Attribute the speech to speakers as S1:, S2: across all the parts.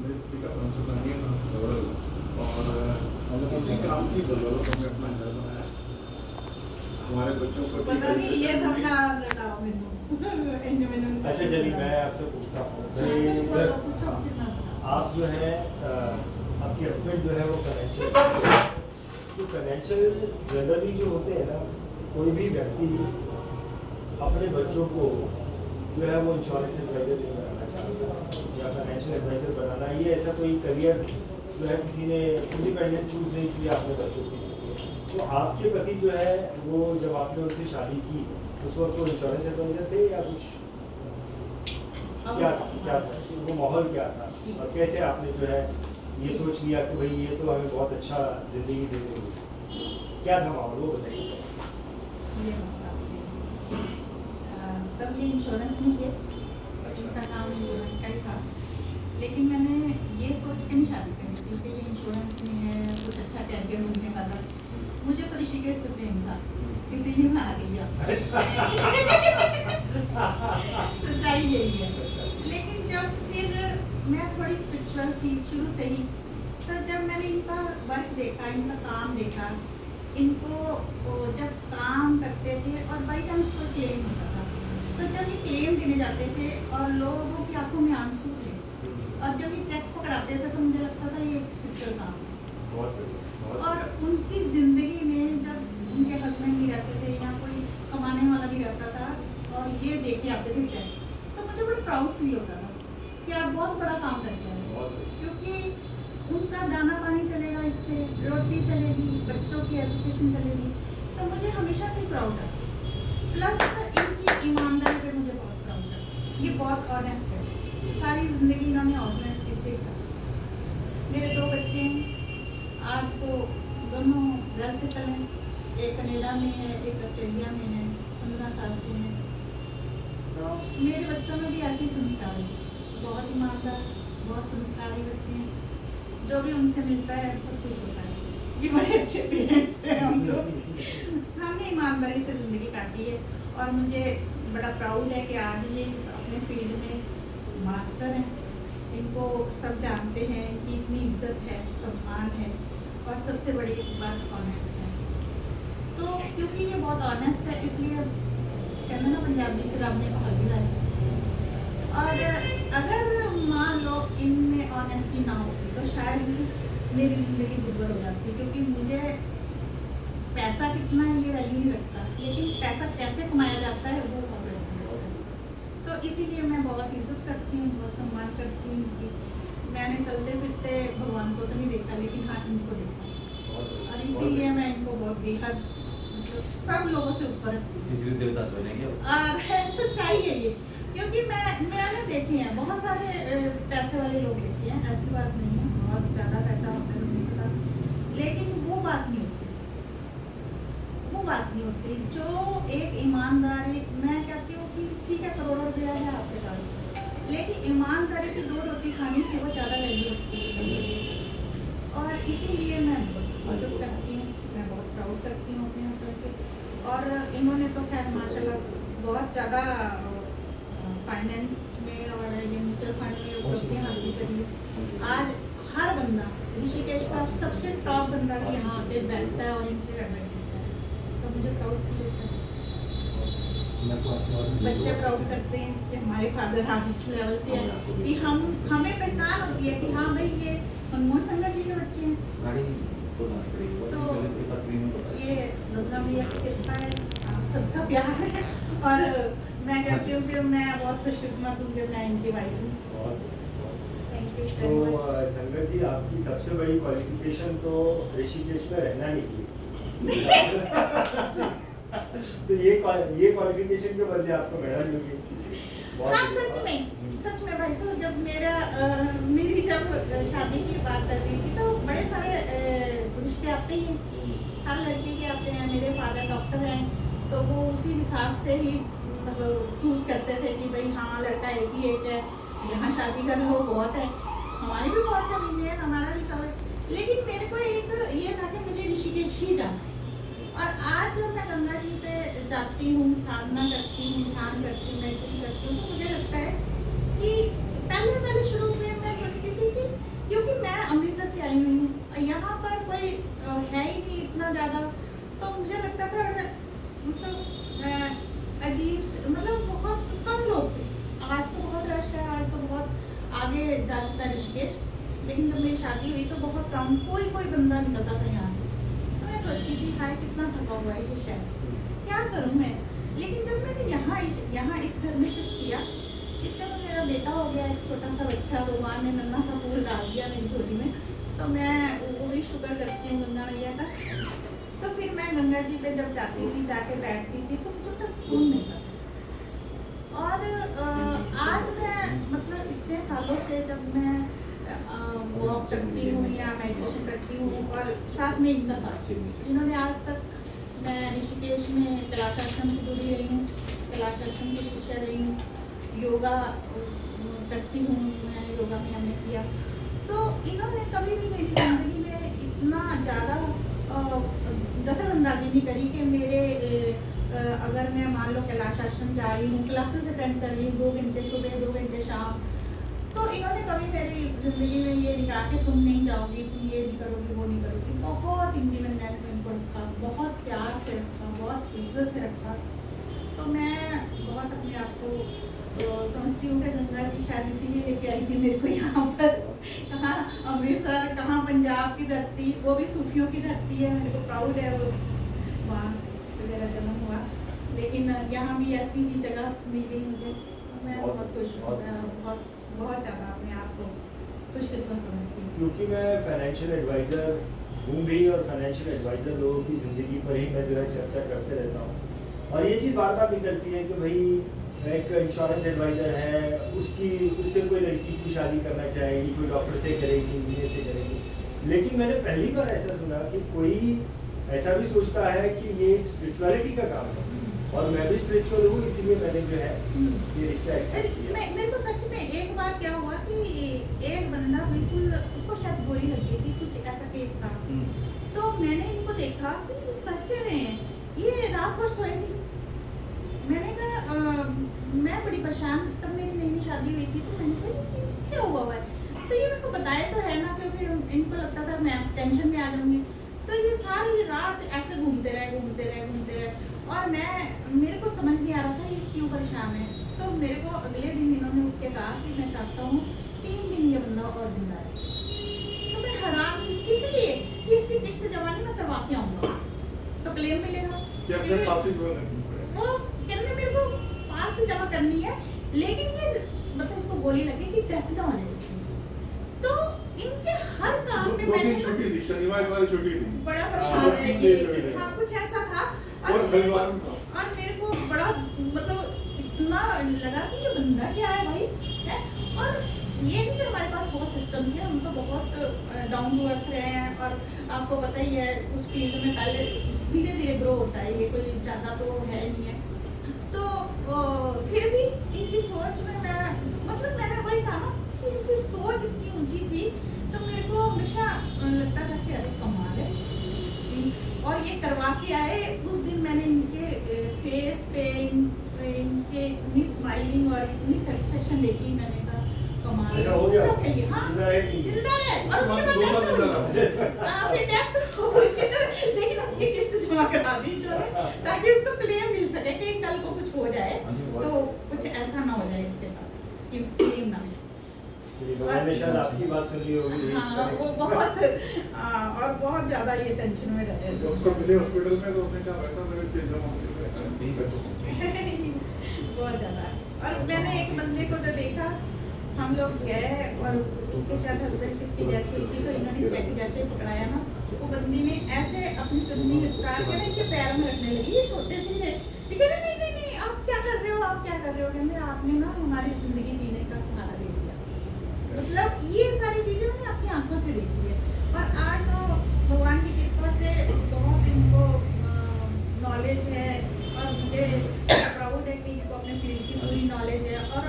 S1: का संशोधन और किसी काम की बदौलत हमने अपना घर बनाया। हमारे बच्चों को
S2: पता नहीं ये सब ना बताओ मैंने।
S3: अच्छा चलिए मैं आपसे पूछता हूँ आप जो है आपके हस्बैंड जो है वो फाइनेंशियल जनरली जो होते हैं ना, कोई भी व्यक्ति अपने बच्चों को जो है वो इंश्योरेंस एडवाइजर नहीं बनाना चाहता या फाइनेंशियल एडवाइजर बनाना, ये ऐसा कोई करियर जो है किसी ने इंडिपेंडेंट चूज नहीं किया अपने बच्चों के लिए। तो आपके पति जो है वो जब आपने उनसे शादी की उस वक्त वो इंश्योरेंस एडवाइजर थे या कुछ क्या था वो माहौल क्या था, और कैसे आपने जो है ये सोच लिया कि भाई ये तो हमें बहुत अच्छा जिंदगी दे देगी, क्या था माहौल वो बताइए।
S2: तब ये इंश्योरेंस नहीं किया, इनका काम इंश्योरेंस का ही था, लेकिन मैंने ये सोच के नहीं शादी करी थी कि ये इंश्योरेंस में है कुछ अच्छा कैरियर मिलने का था। मुझे तो ऋषिकेश से प्रेम था, इसीलिए मैं आ गई। सच्चाई यही है। लेकिन जब फिर मैं थोड़ी स्पिरिचुअल थी शुरू से ही, तो जब मैंने इनका वर्क देखा, इनका काम देखा, इनको जब काम करते थे और बाई चांस कोई क्लेम होता था, तो जब ये क्लेम देने जाते थे और लोगों की आंखों में आंसू थे, और जब ये चेक पकड़ाते थे तो मुझे लगता था ये एक स्पिरिचुअल काम है। और उनकी ज़िंदगी में जब उनके हस्बैंड नहीं रहते थे या कोई कमाने वाला नहीं रहता था और ये देख के आते थे चेक, तो मुझे बड़ा प्राउड फील होता था कि आप बहुत बड़ा काम करते हैं, क्योंकि उनका दाना पानी चलेगा, इससे रोटी चलेगी, बच्चों की एजुकेशन चलेगी, तो मुझे हमेशा से प्राउड है। प्लस इनकी ईमानदारी पे मुझे बहुत प्राउड है, ये बहुत ऑनेस्ट है, सारी ज़िंदगी इन्होंने ऑनेस्टी से किया। मेरे 2 बच्चे हैं, आज को दोनों वेल सेटल हैं, एक कनाडा में है, एक ऑस्ट्रेलिया में है, 15 साल से हैं। तो मेरे बच्चों में भी ऐसे संस्कार हैं, बहुत ईमानदार, बहुत संस्कारी बच्चे हैं, जो भी उनसे मिलता है बहुत कुछ होता है। ये बड़े अच्छे पेरेंट्स हैं हम लोग। हमने ईमानदारी से ज़िंदगी काटी है और मुझे बड़ा प्राउड है कि आज ये इस अपने फील्ड में मास्टर हैं, इनको सब जानते हैं कि इतनी इज्जत है, सम्मान है, और सबसे बड़ी बात ऑनेस्ट है। तो क्योंकि ये बहुत ऑनेस्ट है, इसलिए कहते हैं ना पंजाबी च रब ने भाग भी लाया। और अगर मान लो इनमें ऑनेस्टी ना होती तो शायद मेरी ज़िंदगी दुर्बर हो जाती, क्योंकि मुझे पैसा कितना है ये वैल्यू नहीं रखता, लेकिन पैसा कैसे कमाया जाता है वो बहुत वैल्यू है। तो इसीलिए मैं बहुत इज्जत करती हूँ, बहुत सम्मान करती हूँ कि मैंने चलते फिरते भगवान को तो नहीं देखा, लेकिन हाँ इनको देखा, और इसीलिए मैं इनको बहुत बेहद मतलब सब लोगों से ऊपर और है। सच्चाई है ये, क्योंकि मैंने देखे हैं बहुत सारे पैसे वाले लोग देखे हैं, ऐसी बात नहीं है, बहुत ज़्यादा पैसा होता है लोगों का, लेकिन वो बात नहीं होती जो एक ईमानदारी। मैं कहती हूँ कि ठीक है करोड़ों रुपया है आपके पास, लेकिन ईमानदारी की 2 रोटी खाने की वो ज़्यादा वैल्यू होती है, और इसीलिए मैं बहुत इज्जत करती हूँ, मैं बहुत प्राउड करती हूँ अपने हस्बैंड पे। और इन्होंने तो खैर माशाल्लाह बहुत ज़्यादा फाइनेंस में और ये म्यूचुअल फंड में उपलब्धियाँ हासिल करी है। आज हर बंदा ऋषिकेश का सबसे टॉप बंदा भी यहाँ पे बैठता है और इनसे एडवाइस लेता है, तो मुझे प्राउड फील होता है। बच्चे प्राउड करते हैं कि हमारे फादर आज इस लेवल पे है कि हमें पहचान होती है कि हाँ भाई ये मनमोहन संगर जी के बच्चे हैं। तो ये गंगा मैया की कृपा है, आप सबका प्यार है, और मैं कहती हूँ कि मैं बहुत खुशकिस्मत हूँ कि मैं इनकी वाइफ हूँ।
S3: तो संगत जी आपकी सबसे बड़ी क्वालिफिकेशन तो ऋषिकेश में रहना नहीं थी। तो ये क्वालिफिकेशन के बदले आपको मेडल मिल गई।
S2: हाँ सच में भाई साहब, जब मेरी जब शादी की बात चल रही थी तो बड़े सारे रिश्ते आते ही हैं, हर लड़के के आते हैं। मेरे फादर डॉक्टर हैं, तो वो उसी हिसाब से ही मतलब चूज़ करते थे कि भाई हाँ लड़का एक ही एक है, यहाँ शादी कर लो बहुत है। हमारी भी बहुत जमीन है, हमारा भी सब है, लेकिन मेरे को एक ये था कि मुझे ऋषिकेश ही जाना है। और आज जब मैं गंगा जी पे जाती हूँ, साधना करती हूँ, ध्यान करती हूँ, मेडिटेशन करती हूँ, तो मुझे लगता है कि पहले शुरू में मैं सोचती थी कि इतना ज़्यादा, तो मुझे लगता था मतलब अजीब, मतलब बहुत कम लोग थे। आज तो बहुत रश है, आज तो बहुत आगे जा चुका है ऋषिकेश, लेकिन जब मेरी शादी हुई तो बहुत कम, कोई बंदा निकलता था यहाँ से। तो मैं सोचती थी हाय कितना थका हुआ है ये शहर, क्या करूँ मैं। लेकिन जब मैंने यहाँ इस घर में शिफ्ट किया, इतने में मेरा बेटा हो गया, एक छोटा सा बच्चा, भगवान ने नन्हा सा फूल डाल दिया मेरी झोली में, तो मैं वो भी शुक्र करती हूँ गंगा मैया का। तो फिर मैं गंगा जी पे जब जाती थी, जाके बैठती थी, तो मुझे बड़ा सुकून मिलता था। और आज मैं मतलब इतने सालों से जब मैं वॉक करती हूँ या मेडिटेशन करती हूँ, और साथ में इनका साथ, इन्होंने आज तक, मैं ऋषिकेश में कैलाश आश्रम से जुड़ी रही हूँ, कैलाश आश्रम की शिष्या रही हूँ, योगा करती हूँ मैं, योगा में हमने किया। तो इन्होंने कभी भी मेरी ज़िंदगी में इतना ज़्यादा दखल अंदाजी नहीं करी कि मेरे अगर मैं मान लो कैलाश आश्रम जा रही हूँ, क्लासेस अटेंड कर रही हूँ 2 घंटे सुबह 2 घंटे शाम, तो इन्होंने कभी मेरी ज़िंदगी में ये नहीं कहा कि तुम नहीं जाओगी, तुम ये नहीं करोगी, वो नहीं करोगी। बहुत इंडिपेंडेंट उनको रखा, बहुत प्यार से रखा, बहुत इज्जत से रखा। तो मैं बहुत अपने आप को समझती हूँ कि गंगा जी शायद इसीलिए लेके आई थी मेरे को यहाँ पर। कहाँ अमृतसर, कहाँ पंजाब की धरती, वो भी सूफियों की धरती है, मेरे को प्राउड है वो, वहाँ मेरा जन्म हुआ। लेकिन यहाँ भी ऐसी ही जगह मिल गई मुझे, मैं बहुत खुश हूँ, बहुत ज़्यादा अपने आप को खुशकिस्मत समझती हूँ।
S3: क्योंकि मैं फाइनेंशियल एडवाइज़र हूँ भी, और फाइनेंशियल एडवाइज़र लोगों की ज़िंदगी पर ही मैं जो है चर्चा करते रहता हूँ। और ये चीज़ बार बार निकलती है कि भाई एक इंश्योरेंस एडवाइज़र है, उससे कोई लड़की की शादी करना चाहेगी, कोई डॉक्टर से करेगी, इंजीनियर से करेगी। लेकिन मैंने पहली बार ऐसा सुना कि कोई ऐसा भी सोचता है कि ये स्पिरिचुअलिटी का काम है, और मैं भी स्पिरिचुअल हूँ, इसीलिए मैंने जो है ये रिश्ता एक्सेप्ट किया।
S2: मेरे को सच में एक बार क्या हुआ कि एक बंदा बिल्कुल, उसको शायद गोली लग गई थी, कुछ ऐसा केस था। तो मैंने इनको देखा कि ये कर क्या रहे हैं, ये रात भर सोए नहीं। मैंने कहा मैं बड़ी परेशान, तब मेरी नई शादी हुई थी, तो मैंने कहा क्या हुआ है। तो ये मेरे को बताया तो है ना, क्योंकि इनको लगता था मैं टेंशन में आ जाऊंगी। तो ये सारी रात ऐसे घूमते रहे, और मेरे को समझ नहीं आ रहा था ये क्यों परेशान है। तो मेरे को अगले दिन इन्होंने उठ के कहा कि मैं चाहता हूँ 3 दिन ये बंदा और जिंदा रहे। तो मैं हैरान थी, इसलिए कि इसकी किस्त जमा नहीं, मैं करवा के आऊँगा तो क्लेम मिलेगा। वो कहते मेरे को पास से जमा करनी है, लेकिन ये मतलब इसको गोली लगी कि डेथ ना हो जाए इसकी। तो इनके हर काम में मैंने
S1: छोटी थी, शनिवार वाली छोटी थी,
S2: बड़ा परेशान है ये, हाँ कुछ ऐसा था। और मेरे को बड़ा मतलब इतना लगा कि ये बंदा क्या है भाई है। और ये नहीं कि हमारे पास बहुत सिस्टम है, हम तो बहुत डाउन टू अर्थ रहे हैं, और आपको पता ही है उस फील्ड में पहले धीरे धीरे ग्रो होता है, ये कोई ज़्यादा तो है नहीं है। तो फिर भी इनकी सोच में मैंने वही कहा ना कि इनकी सोच इतनी ऊंची थी, तो मेरे को हमेशा लगता था कि अरे कमाल है। और ये करवा के आए, उस दिन मैंने इनके फेस पे इनके इतनी स्माइलिंग और इतनी सेटिस्फेक्शन देखी, मैंने कहा कमाल
S3: हो गया,
S2: हाँ जिंदा है। और फिर डेथ हो गई, लेकिन उसकी किस्त जमा करा दी ताकि उसको क्लेम मिल सके कि कल को कुछ हो जाए तो कुछ ऐसा ना हो जाए इसके साथ, क्लेम ना।
S3: मैंने शायद आपकी बात सुनी होगी।
S2: हाँ वो बहुत और बहुत ज़्यादा ये टेंशन में रहे थे।
S1: उसको मिले हॉस्पिटल में तो उसने कहा वैसा मेरे केस जमा
S2: बहुत ज़्यादा। और मैंने एक बंदे को जो देखा, हम लोग गए और उसके शायद हस्बैंड किसकी डेथ हुई थी, तो इन्होंने चेक जैसे पकड़ाया ना, वो बंदी ने ऐसे अपनी चुन्नी उतार के ना इनके पैर में रखने लगी, ये छोटे से ही थे। नहीं आप क्या कर रहे हो, कहते आपने ना हमारी जिंदगी जीने का सहारा दे दिया। मतलब ये सारी चीजें मैंने अपनी आंखों से देखी है। और आज तो भगवान की कृपा से बहुत इनको नॉलेज है, और मुझे प्राउड है कि इनको अपने फील्ड की पूरी नॉलेज है, और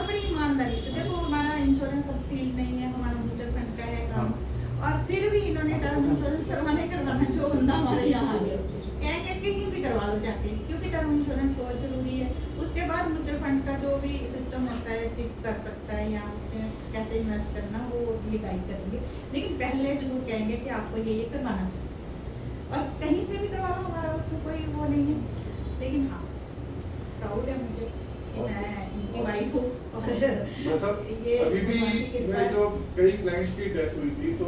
S2: बड़ी ईमानदारी से। देखो हमारा इंश्योरेंस सब फील्ड नहीं है, हमारा म्यूचुअल फंड का है काम, और फिर भी इन्होंने टर्म इंश्योरेंस करवाना जो बंदा हमारे यहाँ आ गया कहीं भी करवा लो जाके, क्योंकि टर्म इंश्योरेंस बहुत जरूरी है। उसके बाद म्यूचुअल फंड का जो भी सिस्टम होता है सिप कर सकता है, या उसमें कैसे इन्वेस्ट करना वो ये गाइड करेंगे, लेकिन पहले जरूर कहेंगे कि आपको ये करवाना चाहिए। और कहीं से भी दवा लो, हमारा उसमें कोई वो नहीं है। लेकिन हाँ, प्राउड है मुझे कि मैं इनकी वाइफ हूँ। और
S1: बस अब
S2: ये
S1: अभी भी
S2: भगवान की कृपा
S1: मेरे
S2: है।
S1: जो कई क्लाइंट्स की डेथ हुई थी, तो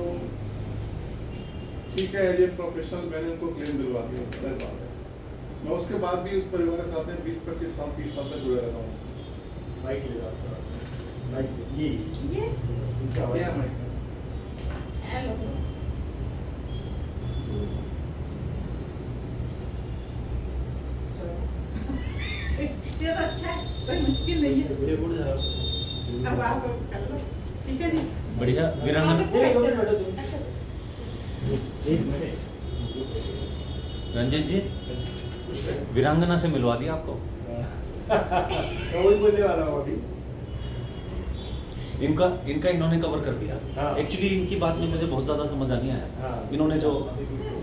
S1: ठीक है, ये प्रोफेशनल मैंने उनको क्लेम दिलवा दिया, अलग बात है। मैं उसके बाद भी उस परिवार के साथ में 20-25 साल 30 साल तक जुड़े रहता हूँ।
S3: माइक ले आपका, माइक ये
S2: ये
S3: इनका
S1: ये
S3: आवाज।
S1: हमारे
S2: हेलो, ये तो अच्छा है, कोई मुश्किल नहीं है।
S3: मुझे गुड था।
S2: अब आप कर लो, ठीक है जी।
S4: बढ़िया वीरांगना।
S2: आप
S3: नहीं, 2 मिनट बैठो तुम।
S2: अच्छा, अच्छा।
S3: 1 मिनट।
S4: रंजीत जी, वीरांगना से मिलवा दिया आपको।
S3: मैं वही बोलने वाला हूँ अभी।
S4: इनका इन्होंने कवर कर दिया।
S3: हाँ।
S4: एक्चुअली इनकी बात में मुझे बहुत ज्यादा समझ नहीं आया।
S3: हाँ।
S4: इन्होंने जो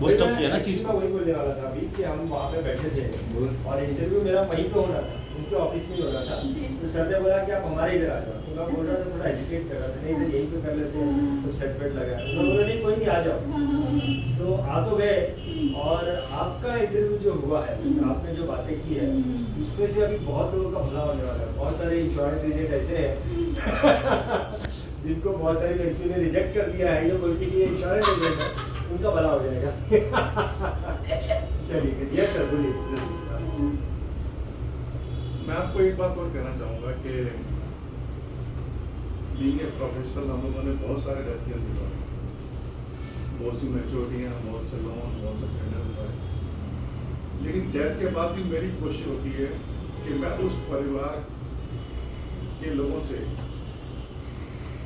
S4: बूस्ट अप किया ना चीज
S3: मैं
S4: को।
S3: वही बोलने वाला था अभी कि हम वहाँ पे बैठे थे और इंटरव्यू मेरा वहीं पे होना था, उनके ऑफिस में ही होना था।
S2: जी।
S3: तो सर ने बोला कि आप हमारे इधर आ जाओ, तो मैं बोल रहा था, थोड़ा हेजिटेट कर रहा था, नहीं सर यहीं पे कर लेते हैं, तो सेट वेट लगा। उन्होंने बोला नहीं कोई नहीं, आ जाओ। तो आ तो गए, और आपका इंटरव्यू जो हुआ है, आपने जो बातें की है, उसमें से अभी बहुत लोगों का भला होने वाला है। बहुत सारे इंश्योरेंस एजेंट ऐसे हैं जिनको बहुत सारी लड़कियों ने रिजेक्ट कर दिया है, ये बोल के कि ये इंश्योरेंस एजेंट है, उनका भला हो जाएगा। चलिए, यस सर, बोलिए।
S1: मैं आपको एक बात और कहना चाहूँगा कि बीइंग ए प्रोफेशनल हम लोगों ने बहुत सारे डेथ केयर दिलवाए, बहुत सी मैच्योरिटियाँ, बहुत से लोन, बहुत से टेंडर दिलवाए। लेकिन डेथ के बाद भी मेरी कोशिश होती है कि मैं उस परिवार के लोगों से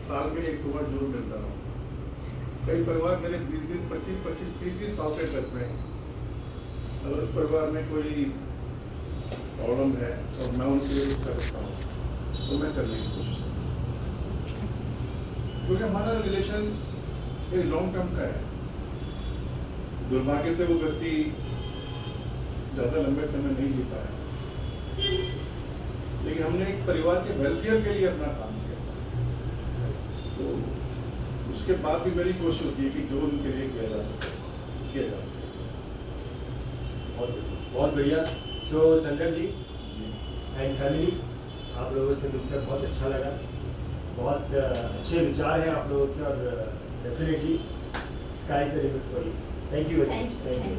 S1: साल में 1-2 बार जरूर मिलता रहूँ। कई परिवार मेरे 20-20, 25-25, 30-30 साल से टच में हैं। अगर उस परिवार में कोई प्रॉब्लम है और मैं उनके लिए कुछ कर सकता हूँ, तो मैं करने की कोशिश करता हूँ, क्योंकि हमारा रिलेशन एक लॉन्ग टर्म का है। दुर्भाग्य से वो व्यक्ति ज़्यादा लंबे समय नहीं जी पाया, लेकिन हमने एक परिवार के वेलफेयर के लिए अपना काम किया, तो उसके बाद भी मेरी कोशिश होती है कि जो उनके लिए किया जा सके किया जा सके।
S3: बहुत बढ़िया। सो संदर जी एंड फैमिली, आप लोगों से मिलकर बहुत अच्छा लगा। बहुत अच्छे विचार हैं आप लोगों के, और definitely sky is the limit for you. Thank you very much. Thank you.